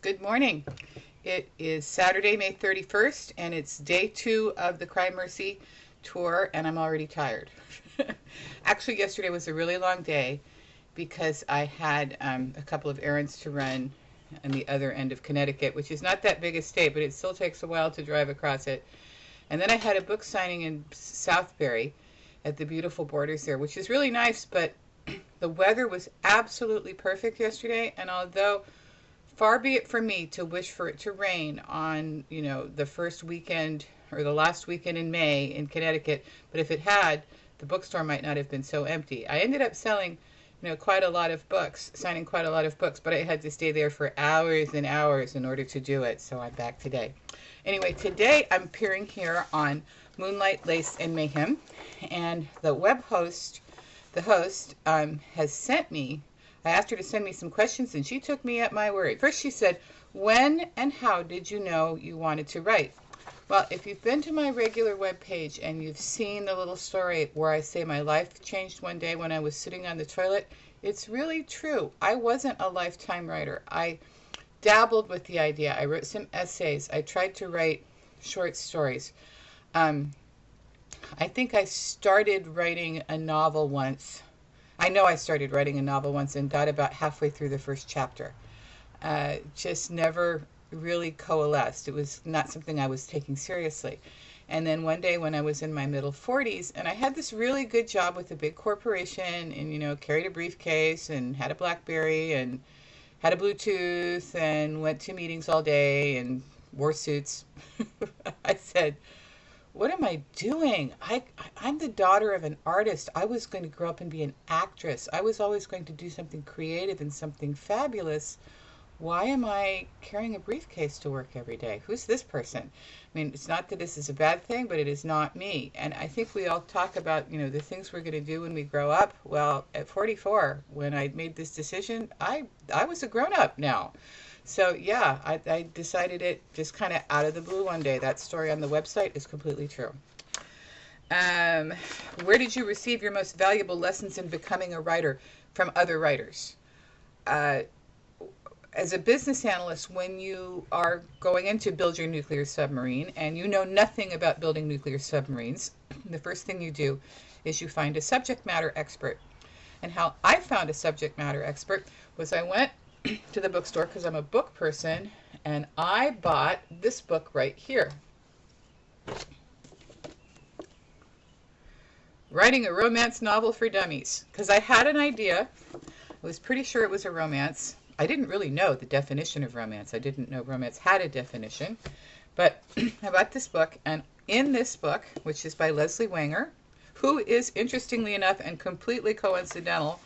Good morning. It is Saturday, May 31st, and it's day 2 of the Cry Mercy tour, and I'm already tired. Actually, yesterday was a really long day because I had a couple of errands to run on the other end of Connecticut, which is not that big a state, but it still takes a while to drive across it. And then I had a book signing in Southbury at the beautiful Borders there, which is really nice, but the weather was absolutely perfect yesterday, and although far be it from me to wish for it to rain on, the first weekend or the last weekend in May in Connecticut, but if it had, the bookstore might not have been so empty. I ended up selling, quite a lot of books, signing quite a lot of books, but I had to stay there for hours and hours in order to do it, so I'm back today. Anyway, today I'm appearing here on Moonlight, Lace, and Mayhem, and the host has sent me. I asked her to send me some questions, and she took me at my word. First, she said, when and how did you know you wanted to write? Well, if you've been to my regular webpage and you've seen the little story where I say my life changed one day when I was sitting on the toilet, it's really true. I wasn't a lifetime writer. I dabbled with the idea. I wrote some essays. I tried to write short stories. I think I started writing a novel once. I know I started writing a novel once and got about halfway through the first chapter. Just never really coalesced. It was not something I was taking seriously. And then one day when I was in my middle 40s, and I had this really good job with a big corporation and, carried a briefcase and had a BlackBerry and had a Bluetooth and went to meetings all day and wore suits. I said, what am I doing? I'm the daughter of an artist. I was going to grow up and be an actress. I was always going to do something creative and something fabulous. Why am I carrying a briefcase to work every day? Who's this person? I mean, it's not that this is a bad thing, but it is not me. And I think we all talk about, the things we're going to do when we grow up. Well, at 44, when I made this decision, I was a grown-up now. So yeah, I decided it just kind of out of the blue one day. That story on the website is completely true. Where did you receive your most valuable lessons in becoming a writer from other writers? As a business analyst, when you are going in to build your nuclear submarine and you know nothing about building nuclear submarines, the first thing you do is you find a subject matter expert. And how I found a subject matter expert was I went to the bookstore because I'm a book person, and I bought this book right here. Writing a Romance Novel for Dummies, because I had an idea. I was pretty sure it was a romance. I didn't really know the definition of romance. I didn't know romance had a definition, but I bought this book, and in this book, which is by Leslie Wanger, who is, interestingly enough and completely coincidental,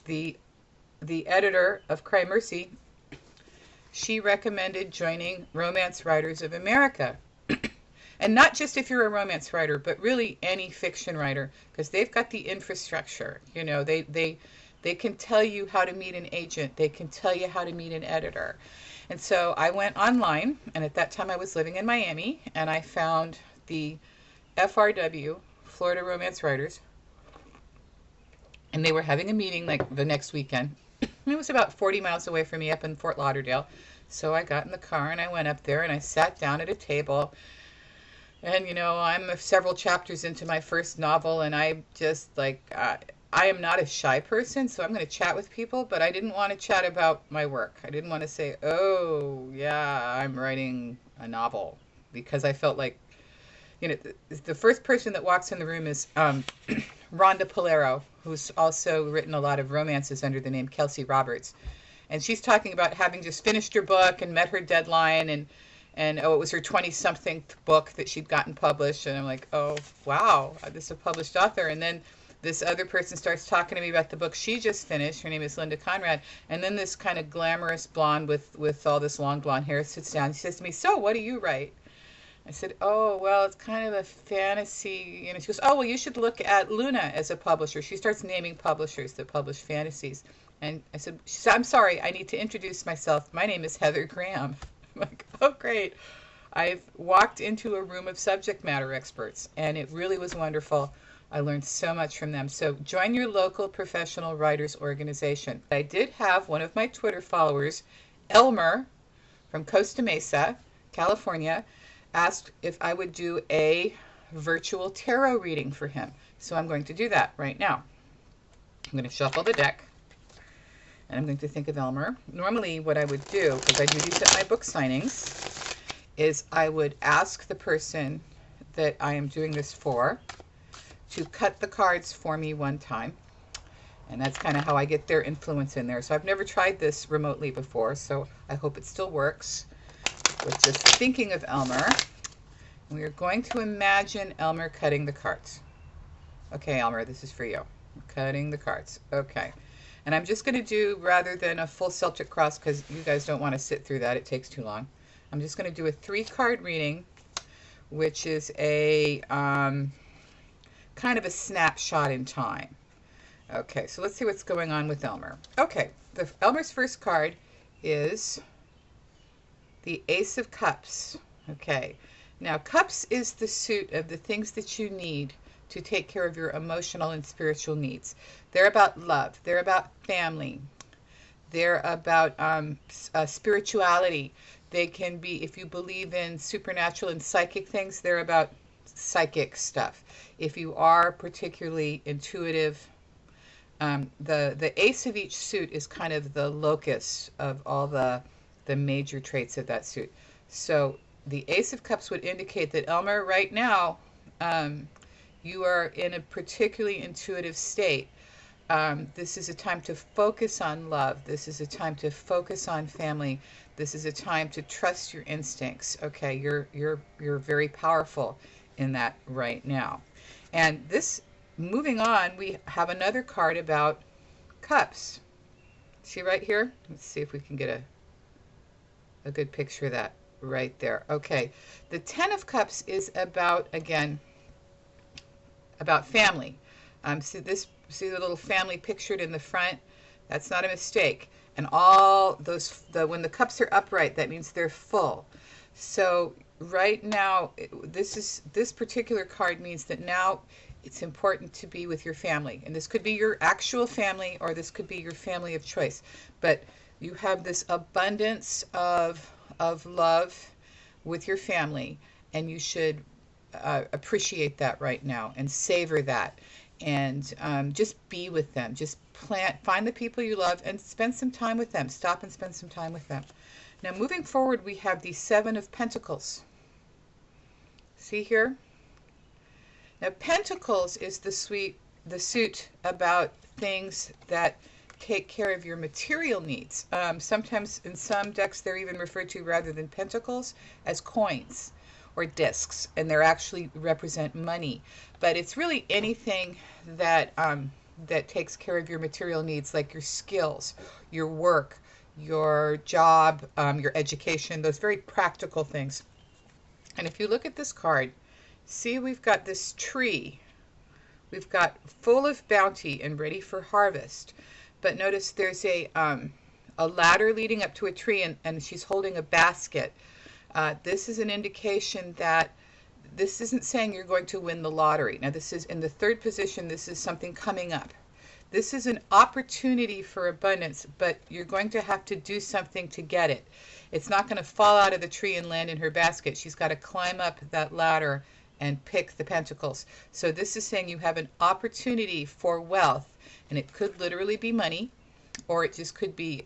the editor of Cry Mercy, she recommended joining Romance Writers of America. And not just if you're a romance writer, but really any fiction writer, because they've got the infrastructure. They can tell you how to meet an agent. They can tell you how to meet an editor. And so I went online, and at that time I was living in Miami, and I found the FRW, Florida Romance Writers, and they were having a meeting like the next weekend. It was about 40 miles away from me up in Fort Lauderdale. So I got in the car and I went up there and I sat down at a table. And, I'm several chapters into my first novel, and I just I am not a shy person, so I'm going to chat with people, but I didn't want to chat about my work. I didn't want to say, oh, yeah, I'm writing a novel, because I felt like, the first person that walks in the room is Rhonda Polero, who's also written a lot of romances under the name Kelsey Roberts. And she's talking about having just finished her book and met her deadline, and it was her 20-something book that she'd gotten published. And I'm like, oh, wow, this is a published author. And then this other person starts talking to me about the book she just finished. Her name is Linda Conrad. And then this kind of glamorous blonde with all this long blonde hair sits down. She says to me, so what do you write? I said, oh, well, it's kind of a fantasy. She goes, oh, well, you should look at Luna as a publisher. She starts naming publishers that publish fantasies. And she said, I'm sorry, I need to introduce myself. My name is Heather Graham. I'm like, oh, great. I've walked into a room of subject matter experts, and it really was wonderful. I learned so much from them. So join your local professional writers organization. I did have one of my Twitter followers, Elmer, from Costa Mesa, California, asked if I would do a virtual tarot reading for him. So I'm going to do that right now. I'm going to shuffle the deck, and I'm going to think of Elmer. Normally what I would do, because I do these at my book signings, is I would ask the person that I am doing this for to cut the cards for me one time. And that's kind of how I get their influence in there. So I've never tried this remotely before, so I hope it still works. With just thinking of Elmer, we are going to imagine Elmer cutting the cards. Okay, Elmer, this is for you. Cutting the cards. Okay. And I'm just going to do, rather than a full Celtic cross, because you guys don't want to sit through that, it takes too long. I'm just going to do a 3-card reading, which is a kind of a snapshot in time. Okay, so let's see what's going on with Elmer. Okay, Elmer's first card is the Ace of Cups. Okay, now Cups is the suit of the things that you need to take care of your emotional and spiritual needs. They're about love. They're about family. They're about spirituality. They can be, if you believe in supernatural and psychic things, they're about psychic stuff. If you are particularly intuitive, the ace of each suit is kind of the locus of all the major traits of that suit. So the Ace of Cups would indicate that, Elmer, right now, you are in a particularly intuitive state. This is a time to focus on love. This is a time to focus on family. This is a time to trust your instincts. Okay, you're very powerful in that right now. And this, moving on, we have another card about cups. See right here? Let's see if we can get a good picture of that right there. Okay, the 10 of Cups is about, again, about family. See the little family pictured in the front? That's not a mistake. And all those, when the cups are upright, that means they're full. So right now, this particular card means that now it's important to be with your family. And this could be your actual family, or this could be your family of choice. But you have this abundance of love with your family, and you should appreciate that right now and savor that, and just be with them. Just find the people you love and spend some time with them. Stop and spend some time with them. Now moving forward, we have the 7 of Pentacles. See here? Now Pentacles is the suit about things that take care of your material needs. Sometimes in some decks they're even referred to, rather than pentacles, as coins or discs, and they actually represent money. But it's really anything that that takes care of your material needs, like your skills, your work, your job, your education, those very practical things. And if you look at this card, see, we've got this tree. We've got full of bounty and ready for harvest. But notice there's a ladder leading up to a tree, and she's holding a basket. This is an indication that this isn't saying you're going to win the lottery. Now this is in the 3rd position. This is something coming up. This is an opportunity for abundance, but you're going to have to do something to get it. It's not going to fall out of the tree and land in her basket. She's got to climb up that ladder and pick the pentacles. So this is saying you have an opportunity for wealth, and it could literally be money, or it just could be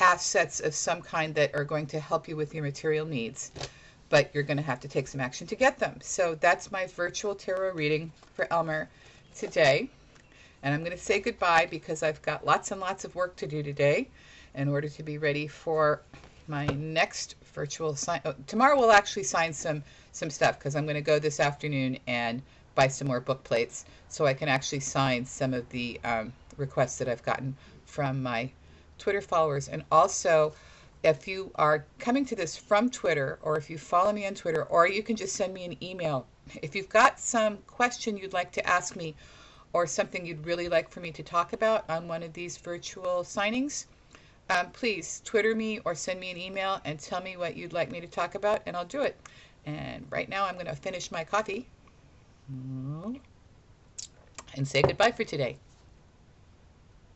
assets of some kind that are going to help you with your material needs, but you're going to have to take some action to get them. So that's my virtual tarot reading for Elmer today. And I'm going to say goodbye because I've got lots and lots of work to do today in order to be ready for my next virtual sign. Oh, tomorrow we'll actually sign some stuff, because I'm going to go this afternoon and buy some more book plates so I can actually sign some of the requests that I've gotten from my Twitter followers. And also, if you are coming to this from Twitter, or if you follow me on Twitter, or you can just send me an email. If you've got some question you'd like to ask me, or something you'd really like for me to talk about on one of these virtual signings, please Twitter me or send me an email and tell me what you'd like me to talk about, and I'll do it. And right now I'm going to finish my coffee and say goodbye for today.